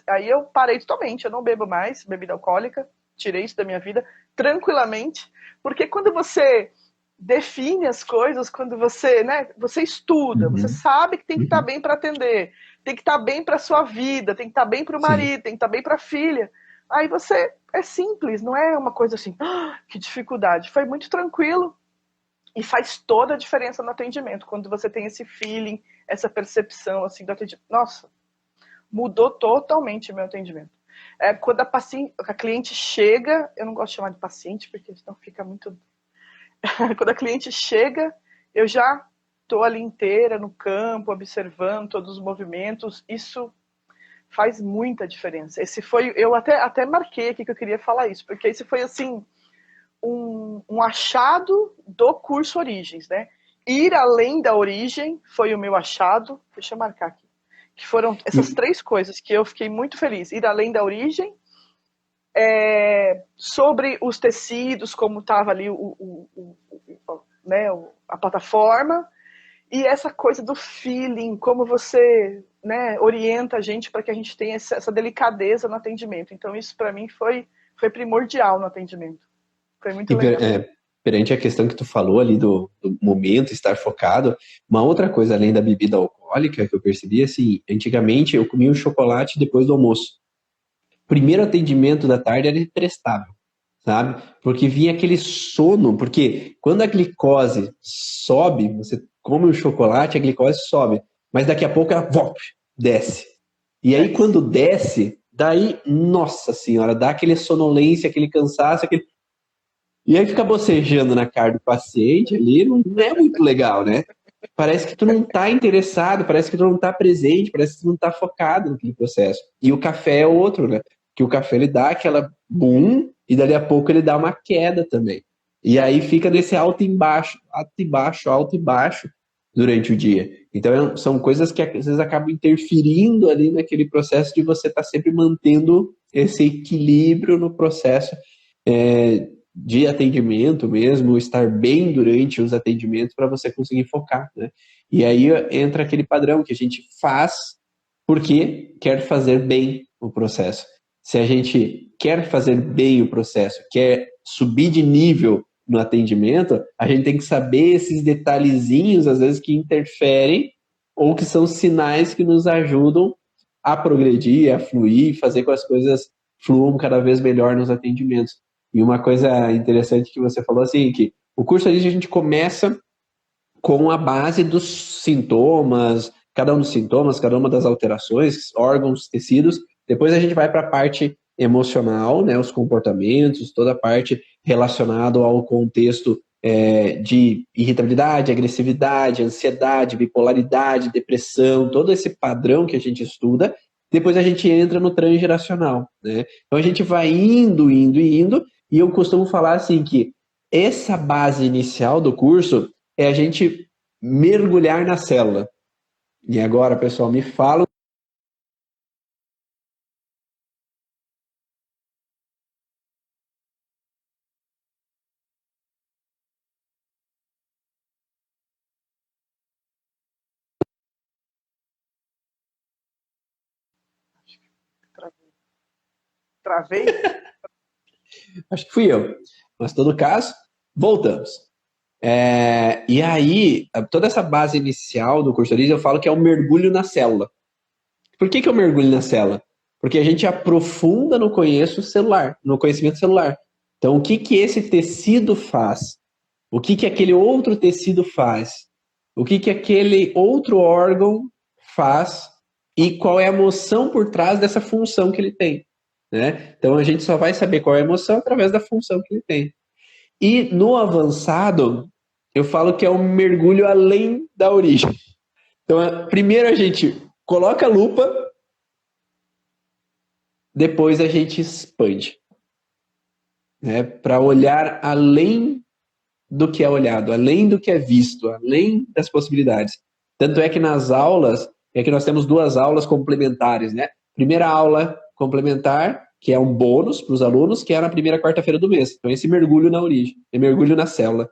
Aí eu parei totalmente, eu não bebo mais bebida alcoólica, tirei isso da minha vida tranquilamente, porque quando você define as coisas, quando você, né, você estuda, você sabe que tem que estar bem para atender, tem que estar bem para sua vida, tem que estar bem para o marido, tem que estar bem para a filha. Aí é simples, não é uma coisa assim, que dificuldade. Foi muito tranquilo e faz toda a diferença no atendimento, quando você tem esse feeling, essa percepção assim do atendimento. Nossa, mudou totalmente o meu atendimento. Quando a cliente chega, eu não gosto de chamar de paciente, porque senão fica muito... Quando a cliente chega, eu já estou ali inteira no campo, observando todos os movimentos. Isso faz muita diferença. Eu até marquei aqui que eu queria falar isso, porque esse foi assim um achado do Curso Origens, né? Ir além da origem foi o meu achado. Deixa eu marcar aqui. Que foram essas 3 coisas que eu fiquei muito feliz. Ir além da origem, sobre os tecidos, como estava ali né, a plataforma, e essa coisa do feeling, como você, né, orienta a gente para que a gente tenha essa delicadeza no atendimento. Então isso para mim foi primordial no atendimento. Foi muito legal. Perante a questão que tu falou ali do momento, estar focado, uma outra coisa além da bebida alcoólica que eu percebi, assim, antigamente eu comia um chocolate depois do almoço. Primeiro atendimento da tarde era imprestável, sabe? Porque vinha aquele sono, porque quando a glicose sobe, você come o chocolate, a glicose sobe, mas daqui a pouco ela desce. E aí quando desce, daí, nossa senhora, dá aquele sonolência, aquele cansaço, E aí fica bocejando na cara do paciente ali, não é muito legal, né? Parece que tu não tá interessado, parece que tu não tá presente, parece que tu não tá focado naquele processo. E o café é outro, né? Que o café ele dá aquela boom e dali a pouco ele dá uma queda também. E aí fica nesse alto e baixo, alto e baixo, alto e baixo durante o dia. Então são coisas que às vezes acabam interferindo ali naquele processo de você estar sempre mantendo esse equilíbrio no processo de atendimento mesmo, estar bem durante os atendimentos para você conseguir focar, né? E aí entra aquele padrão que a gente faz porque quer fazer bem o processo. Se a gente quer fazer bem o processo, quer subir de nível no atendimento, a gente tem que saber esses detalhezinhos, às vezes, que interferem ou que são sinais que nos ajudam a progredir, a fluir, fazer com que as coisas fluam cada vez melhor nos atendimentos. E uma coisa interessante que você falou, assim, que o curso ali a gente começa com a base dos sintomas, cada um dos sintomas, cada uma das alterações, órgãos, tecidos. Depois a gente vai para a parte emocional, né, os comportamentos, toda a parte relacionada ao contexto de irritabilidade, agressividade, ansiedade, bipolaridade, depressão, todo esse padrão que a gente estuda. Depois a gente entra no transgeracional, né? Então a gente vai indo, e eu costumo falar assim que essa base inicial do curso é a gente mergulhar na célula. E agora, pessoal, me falam. Travei? Acho que fui eu. Mas, em todo caso, voltamos. E aí, toda essa base inicial do curso Origem, eu falo que é um mergulho na célula. Por que eu mergulho na célula? Porque a gente aprofunda no conhecimento celular. Então, o que esse tecido faz? O que aquele outro tecido faz? O que aquele outro órgão faz? E qual é a emoção por trás dessa função que ele tem? Né? Então, a gente só vai saber qual é a emoção através da função que ele tem. E no avançado, eu falo que é um mergulho além da origem. Então, primeiro a gente coloca a lupa, depois a gente expande, né? Para olhar além do que é olhado, além do que é visto, além das possibilidades. Tanto é que nas aulas, nós temos 2 aulas complementares, né? Primeira aula complementar, que é um bônus para os alunos, que é na primeira quarta-feira do mês. Então, esse mergulho na origem, mergulho na célula.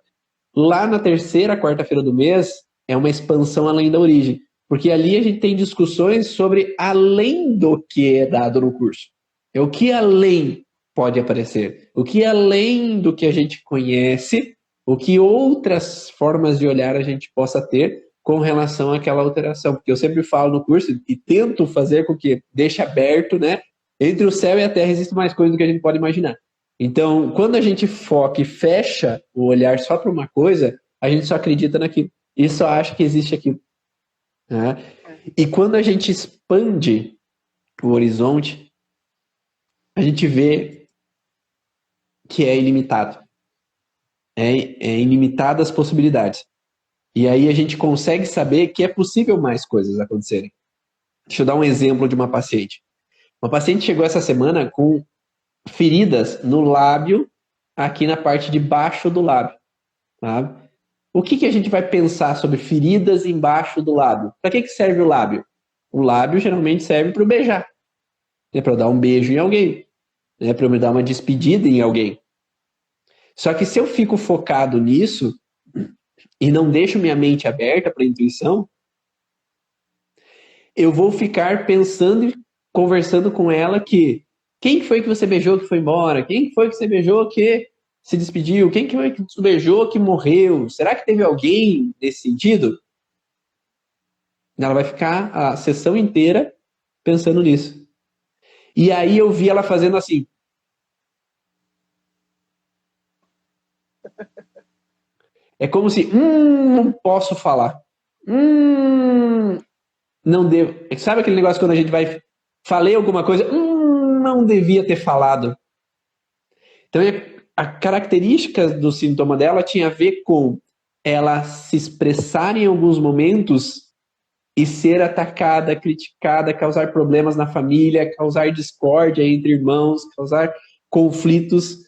Lá na terceira quarta-feira do mês, é uma expansão além da origem, porque ali a gente tem discussões sobre além do que é dado no curso. É o que além pode aparecer, o que além do que a gente conhece, o que outras formas de olhar a gente possa ter com relação àquela alteração. Porque eu sempre falo no curso e tento fazer com que deixe aberto, né? Entre o céu e a terra existe mais coisa do que a gente pode imaginar. Então, quando a gente foca e fecha o olhar só para uma coisa, a gente só acredita naquilo. E só acha que existe aquilo. Né? E quando a gente expande o horizonte, a gente vê que é ilimitado. É ilimitado as possibilidades. E aí a gente consegue saber que é possível mais coisas acontecerem. Deixa eu dar um exemplo de uma paciente. Uma paciente chegou essa semana com feridas no lábio, aqui na parte de baixo do lábio. Tá? O que a gente vai pensar sobre feridas embaixo do lábio? Para que serve o lábio? O lábio geralmente serve para beijar. Né? Para eu dar um beijo em alguém. Né? Para eu me dar uma despedida em alguém. Só que se eu fico focado nisso e não deixo minha mente aberta para a intuição, eu vou ficar pensando e conversando com ela que quem foi que você beijou que foi embora? Quem foi que você beijou que se despediu? Quem foi que você beijou que morreu? Será que teve alguém nesse sentido? Ela vai ficar a sessão inteira pensando nisso. E aí eu vi ela fazendo assim. É como se, não posso falar. Não devo. Sabe aquele negócio quando a gente vai, falei alguma coisa, não devia ter falado. Então, a característica do sintoma dela tinha a ver com ela se expressar em alguns momentos e ser atacada, criticada, causar problemas na família, causar discórdia entre irmãos, causar conflitos.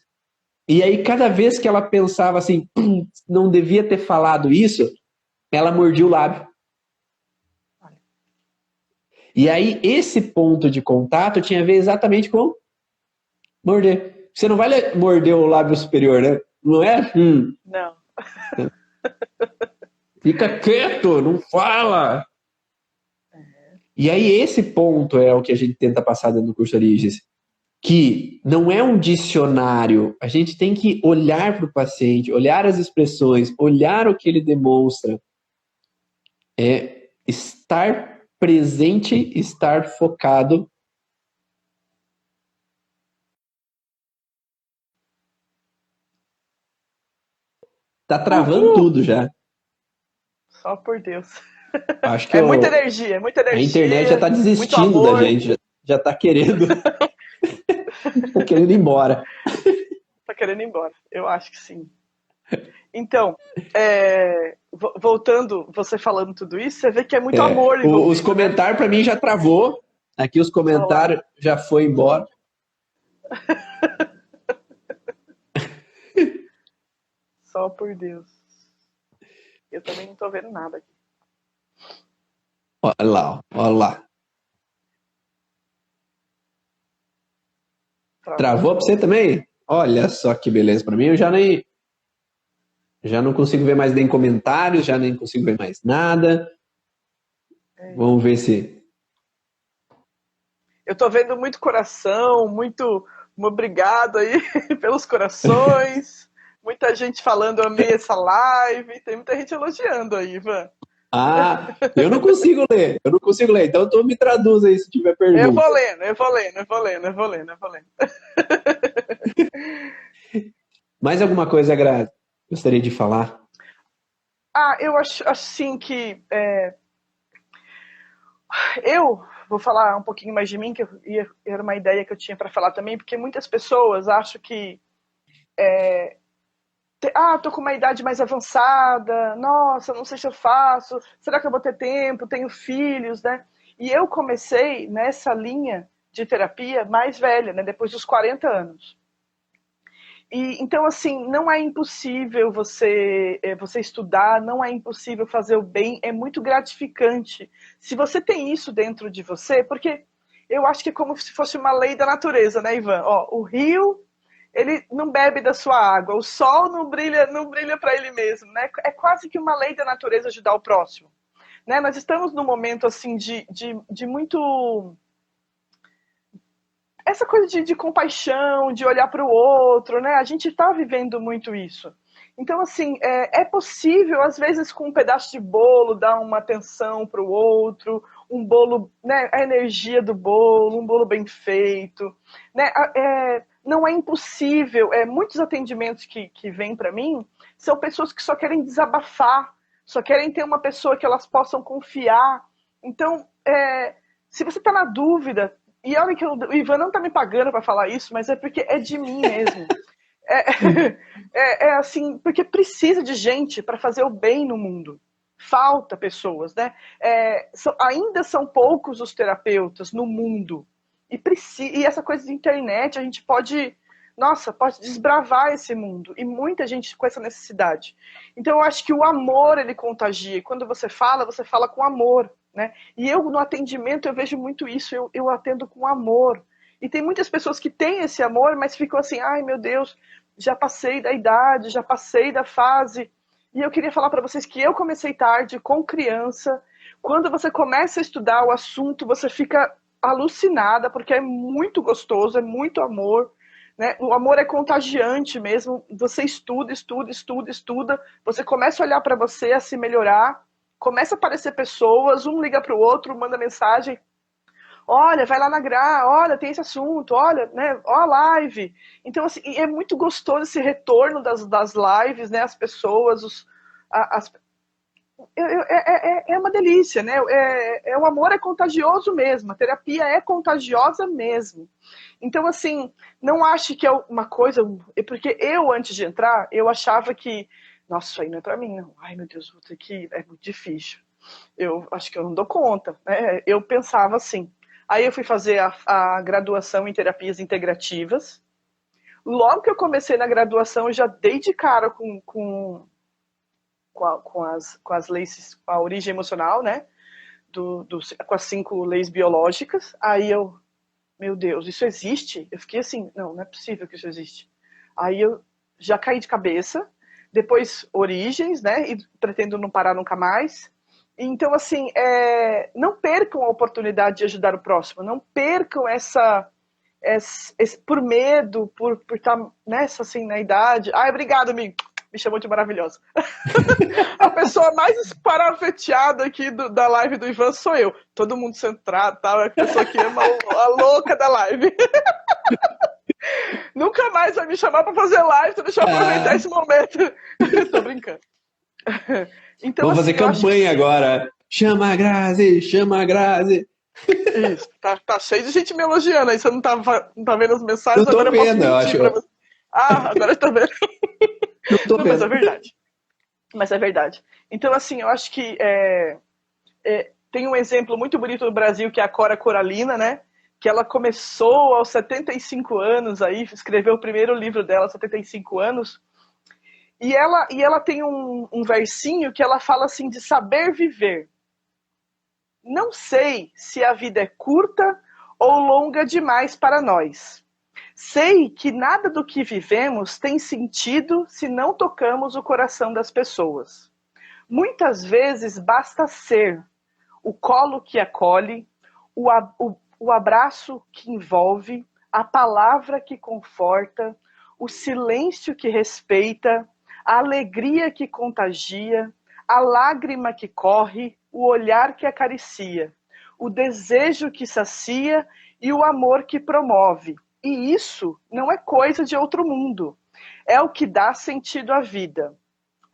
E aí, cada vez que ela pensava assim, não devia ter falado isso, ela mordia o lábio. E aí, esse ponto de contato tinha a ver exatamente com morder. Você não vai morder o lábio superior, né? Não é? Não. Fica quieto, não fala. E aí, esse ponto é o que a gente tenta passar dentro do curso Origens. que não é um dicionário. A gente tem que olhar para o paciente, olhar as expressões, olhar o que ele demonstra. É estar presente, estar focado. Tá travando Uhul! tudo já. Só por Deus. Acho que É muita energia, é muita a internet já energia, está muito desistindo da amor. gente, já está querendo, tá querendo ir embora. Tá querendo ir embora. Eu acho que sim. Então, voltando, você falando tudo isso, você vê que é muito amor Os envolvido, né? comentários para mim já travou. Aqui os Olha lá. comentários já foi embora. Só por Deus. Eu também não tô vendo nada aqui. Olha lá, olha lá. Travou. Travou para você também? Olha só que beleza. Para mim eu já não consigo ver mais nem comentários, já nem consigo ver mais nada. Vamos ver se. Eu tô vendo muito coração, muito obrigado aí pelos corações. Muita gente falando, amei essa live. Tem muita gente elogiando aí, Ivan. Ah, eu não consigo ler, eu não consigo ler. Então tu me traduz aí se tiver Eu vou pergunta. lendo, eu vou lendo, eu vou lendo, eu vou lendo, eu vou lendo. Mais alguma coisa, Grazi? Gostaria de falar? Eu acho assim que eu vou falar um pouquinho mais de mim, que era uma ideia que eu tinha para falar também, porque muitas pessoas acham que tô com uma idade mais avançada, nossa, não sei se eu faço, será que eu vou ter tempo, tenho filhos, né? E eu comecei nessa linha de terapia mais velha, né, depois dos 40 anos. E, então, assim, não é impossível você estudar, não é impossível fazer o bem, é muito gratificante. Se você tem isso dentro de você, porque eu acho que é como se fosse uma lei da natureza, né, Ivan? Ó, o rio, ele não bebe da sua água, o sol não brilha para ele mesmo, né? É quase que uma lei da natureza ajudar o próximo. Né? Nós estamos num momento, assim, de muito essa coisa de compaixão, de olhar para o outro, né? A gente está vivendo muito isso. Então, assim, é possível, às vezes, com um pedaço de bolo, dar uma atenção para o outro, um bolo, né? A energia do bolo, um bolo bem feito, né? Não é impossível. Muitos atendimentos que vêm para mim são pessoas que só querem desabafar, só querem ter uma pessoa que elas possam confiar. Então, se você está na dúvida, e olha que o Ivan não tá me pagando para falar isso, mas é porque é de mim mesmo. É, é assim, porque precisa de gente para fazer o bem no mundo. Falta pessoas, né? Ainda são poucos os terapeutas no mundo. E essa coisa de internet, a gente pode desbravar esse mundo. E muita gente com essa necessidade. Então eu acho que o amor, ele contagia. E quando você fala com amor. Né? E eu, no atendimento, eu vejo muito isso, eu atendo com amor. E tem muitas pessoas que têm esse amor, mas ficam assim, ai meu Deus, já passei da idade, já passei da fase. E eu queria falar para vocês que eu comecei tarde, com criança. Quando você começa a estudar o assunto, você fica alucinada, porque é muito gostoso, é muito amor. Né? O amor é contagiante mesmo. Você estuda, estuda, estuda, estuda. Você começa a olhar para você, a se melhorar. Começa a aparecer pessoas, um liga para o outro, manda mensagem. Olha, vai lá na Gra, olha, tem esse assunto, olha, né, ó a live. Então, assim, é muito gostoso esse retorno das lives, né, as pessoas, as, é uma delícia, né? O amor é contagioso mesmo, a terapia é contagiosa mesmo. Então, assim, não ache que é uma coisa. Porque eu, antes de entrar, eu achava que, nossa, isso aí não é pra mim, não. Ai, meu Deus, vou ter que. É muito difícil. Eu acho que eu não dou conta. Né? Eu pensava assim. Aí eu fui fazer a graduação em terapias integrativas. Logo que eu comecei na graduação, eu já dei de cara com as leis, com a origem emocional, né? Com as 5 leis biológicas. Aí eu, meu Deus, isso existe? Eu fiquei assim, não é possível que isso existe. Aí eu já caí de cabeça. Depois, origens, né? E pretendo não parar nunca mais. Então, assim, não percam a oportunidade de ajudar o próximo. Não percam por medo, por estar nessa, assim, na idade. Ai, obrigada, amigo. Me chamou de maravilhosa. A pessoa mais esparafeteada aqui da live do Ivan sou eu. Todo mundo centrado, tal, a pessoa que ama a louca da live. Nunca mais vai me chamar para fazer live, então deixa eu aproveitar esse momento. Tô brincando. Então, vou fazer campanha agora. Chama a Grazi, chama a Grazi. Isso, tá cheio de gente me elogiando aí. Você não tá vendo as mensagens? Eu tô agora vendo, eu acho. Agora eu tô vendo. Não tô vendo. Mas é verdade. Mas é verdade. Então, assim, eu acho que tem um exemplo muito bonito no Brasil, que é a Cora Coralina, né? Que ela começou aos 75 anos aí, escreveu o primeiro livro dela aos 75 anos. E ela tem um versinho que ela fala assim de saber viver. Não sei se a vida é curta ou longa demais para nós. Sei que nada do que vivemos tem sentido se não tocamos o coração das pessoas. Muitas vezes basta ser o colo que acolhe, o abraço que envolve, a palavra que conforta, o silêncio que respeita, a alegria que contagia, a lágrima que corre, o olhar que acaricia, o desejo que sacia e o amor que promove. E isso não é coisa de outro mundo. É o que dá sentido à vida.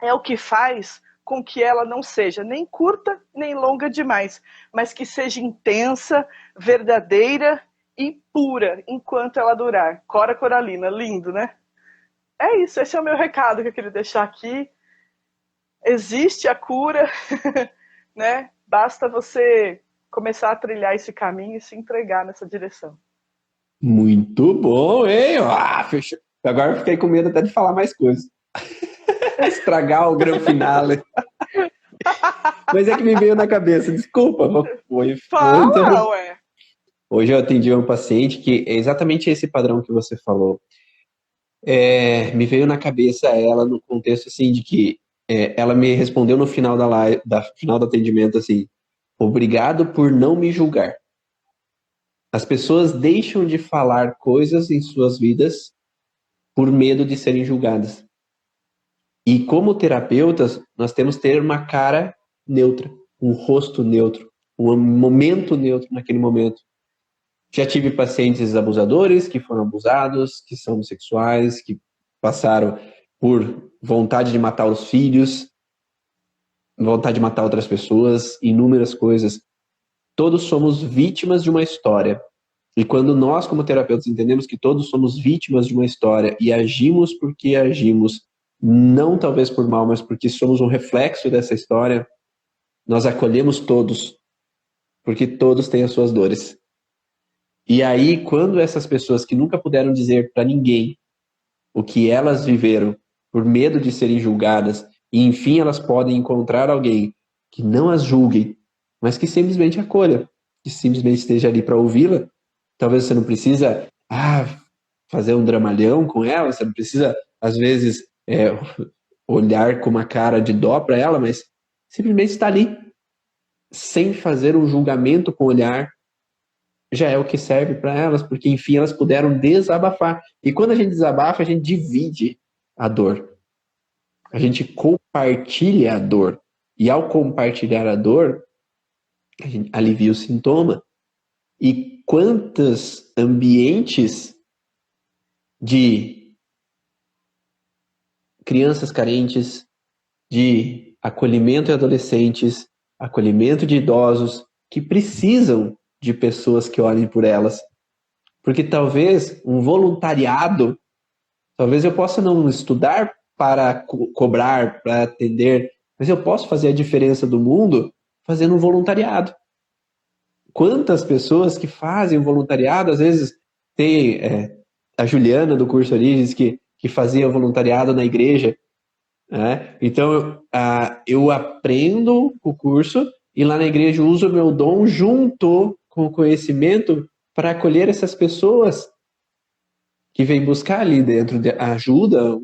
É o que faz com que ela não seja nem curta nem longa demais, mas que seja intensa, verdadeira e pura enquanto ela durar. Cora Coralina, lindo, né? É isso, esse é o meu recado que eu queria deixar aqui. Existe a cura, né? Basta você começar a trilhar esse caminho e se entregar nessa direção. Muito bom, hein? Fechou. Agora eu fiquei com medo até de falar mais coisas. Estragar o grande finale. Mas é que me veio na cabeça, desculpa. Fala, ué. Hoje eu atendi um paciente que é exatamente esse padrão que você falou. Me veio na cabeça ela no contexto assim de que ela me respondeu no final final do atendimento assim: obrigado por não me julgar. As pessoas deixam de falar coisas em suas vidas por medo de serem julgadas. E como terapeutas, nós temos que ter uma cara neutra, um rosto neutro, um momento neutro naquele momento. Já tive pacientes abusadores que foram abusados, que são homossexuais, que passaram por vontade de matar os filhos, vontade de matar outras pessoas, inúmeras coisas. Todos somos vítimas de uma história. E quando nós, como terapeutas, entendemos que todos somos vítimas de uma história e agimos porque agimos, não talvez por mal, mas porque somos um reflexo dessa história, nós acolhemos todos, porque todos têm as suas dores. E aí, quando essas pessoas que nunca puderam dizer para ninguém o que elas viveram, por medo de serem julgadas, e enfim elas podem encontrar alguém que não as julgue, mas que simplesmente acolha, que simplesmente esteja ali para ouvi-la. Talvez você não precisa fazer um dramalhão com ela, você não precisa, às vezes, olhar com uma cara de dó para ela, mas simplesmente estar ali, sem fazer um julgamento com o olhar, já é o que serve para elas, porque, enfim, elas puderam desabafar. E quando a gente desabafa, a gente divide a dor. A gente compartilha a dor. E ao compartilhar a dor, a gente alivia o sintoma. E quantos ambientes de crianças carentes, de acolhimento de adolescentes, acolhimento de idosos, que precisam de pessoas que olhem por elas. Porque talvez um voluntariado, talvez eu possa não estudar para cobrar, para atender, mas eu posso fazer a diferença do mundo fazendo um voluntariado. Quantas pessoas que fazem um voluntariado, às vezes tem a Juliana do curso Origens que fazia voluntariado na igreja, né? Então eu aprendo o curso e lá na igreja uso o meu dom junto com o conhecimento para acolher essas pessoas que vêm buscar ali dentro de ajuda,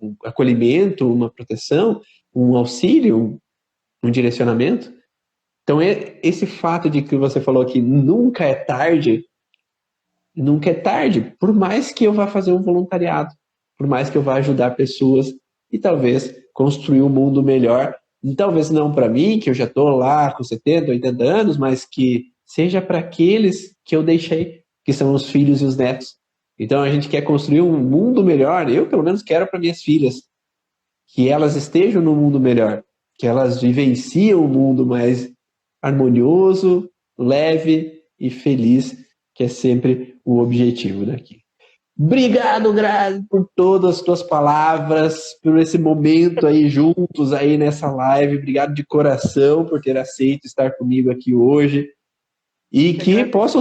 um acolhimento, uma proteção, um auxílio, um direcionamento. Então, esse fato de que você falou que nunca é tarde, nunca é tarde, por mais que eu vá fazer um voluntariado, por mais que eu vá ajudar pessoas e talvez construir um mundo melhor, e talvez não para mim, que eu já estou lá com 70, 80 anos, mas que seja para aqueles que eu deixei, que são os filhos e os netos. Então a gente quer construir um mundo melhor, eu pelo menos quero para minhas filhas, que elas estejam no mundo melhor, que elas vivenciem um mundo mais harmonioso, leve e feliz, que é sempre o objetivo daqui. Obrigado, Grazi, por todas as tuas palavras, por esse momento aí juntos aí nessa live. Obrigado de coração por ter aceito estar comigo aqui hoje. E que possa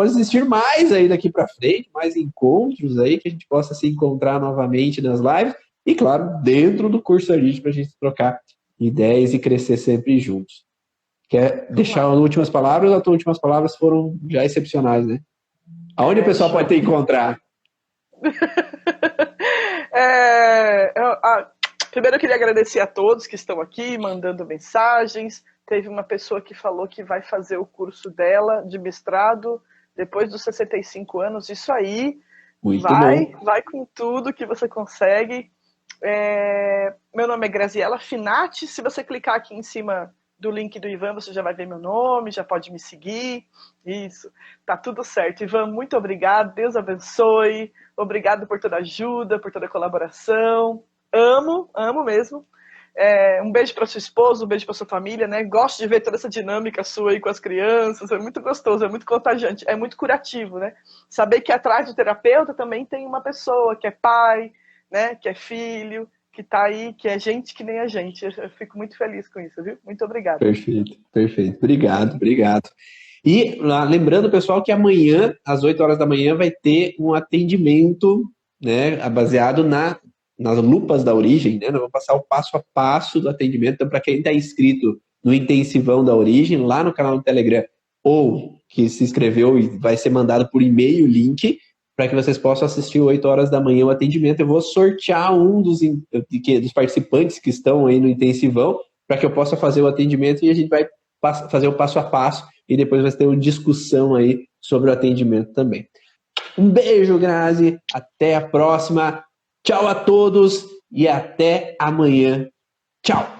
existir mais aí daqui para frente, mais encontros aí, que a gente possa se encontrar novamente nas lives. E, claro, dentro do curso Arite, para a gente trocar ideias e crescer sempre juntos. Quer deixar as últimas palavras? As últimas palavras foram já excepcionais, né? Aonde o pessoal pode te encontrar? Primeiro eu queria agradecer a todos que estão aqui, mandando mensagens. Teve uma pessoa que falou que vai fazer o curso dela de mestrado depois dos 65 anos. Isso aí, muito bom. Vai com tudo que você consegue. Meu nome é Graziela Finati. Se você clicar aqui em cima do link do Ivan, você já vai ver meu nome, já pode me seguir. Isso, tá tudo certo. Ivan, muito obrigado, Deus abençoe. Obrigado por toda a ajuda, por toda a colaboração. Amo mesmo. Um beijo para sua esposa, um beijo para sua família, né? Gosto de ver toda essa dinâmica sua aí com as crianças, é muito gostoso, é muito contagiante, é muito curativo, né? Saber que atrás do terapeuta também tem uma pessoa que é pai, né? Que é filho, que tá aí, que é gente que nem a gente. Eu fico muito feliz com isso, viu? Muito obrigada. Perfeito. Obrigado. E lembrando, pessoal, que amanhã, às 8 horas da manhã, vai ter um atendimento, né, baseado nas lupas da origem, né? Nós vamos passar o passo a passo do atendimento. Então, para quem está inscrito no intensivão da origem, lá no canal do Telegram, ou que se inscreveu e vai ser mandado por e-mail o link, para que vocês possam assistir 8 horas da manhã o atendimento. Eu vou sortear um dos participantes que estão aí no intensivão, para que eu possa fazer o atendimento e a gente vai fazer o passo a passo e depois vai ter uma discussão aí sobre o atendimento também. Um beijo, Grazi. Até a próxima. Tchau a todos e até amanhã. Tchau.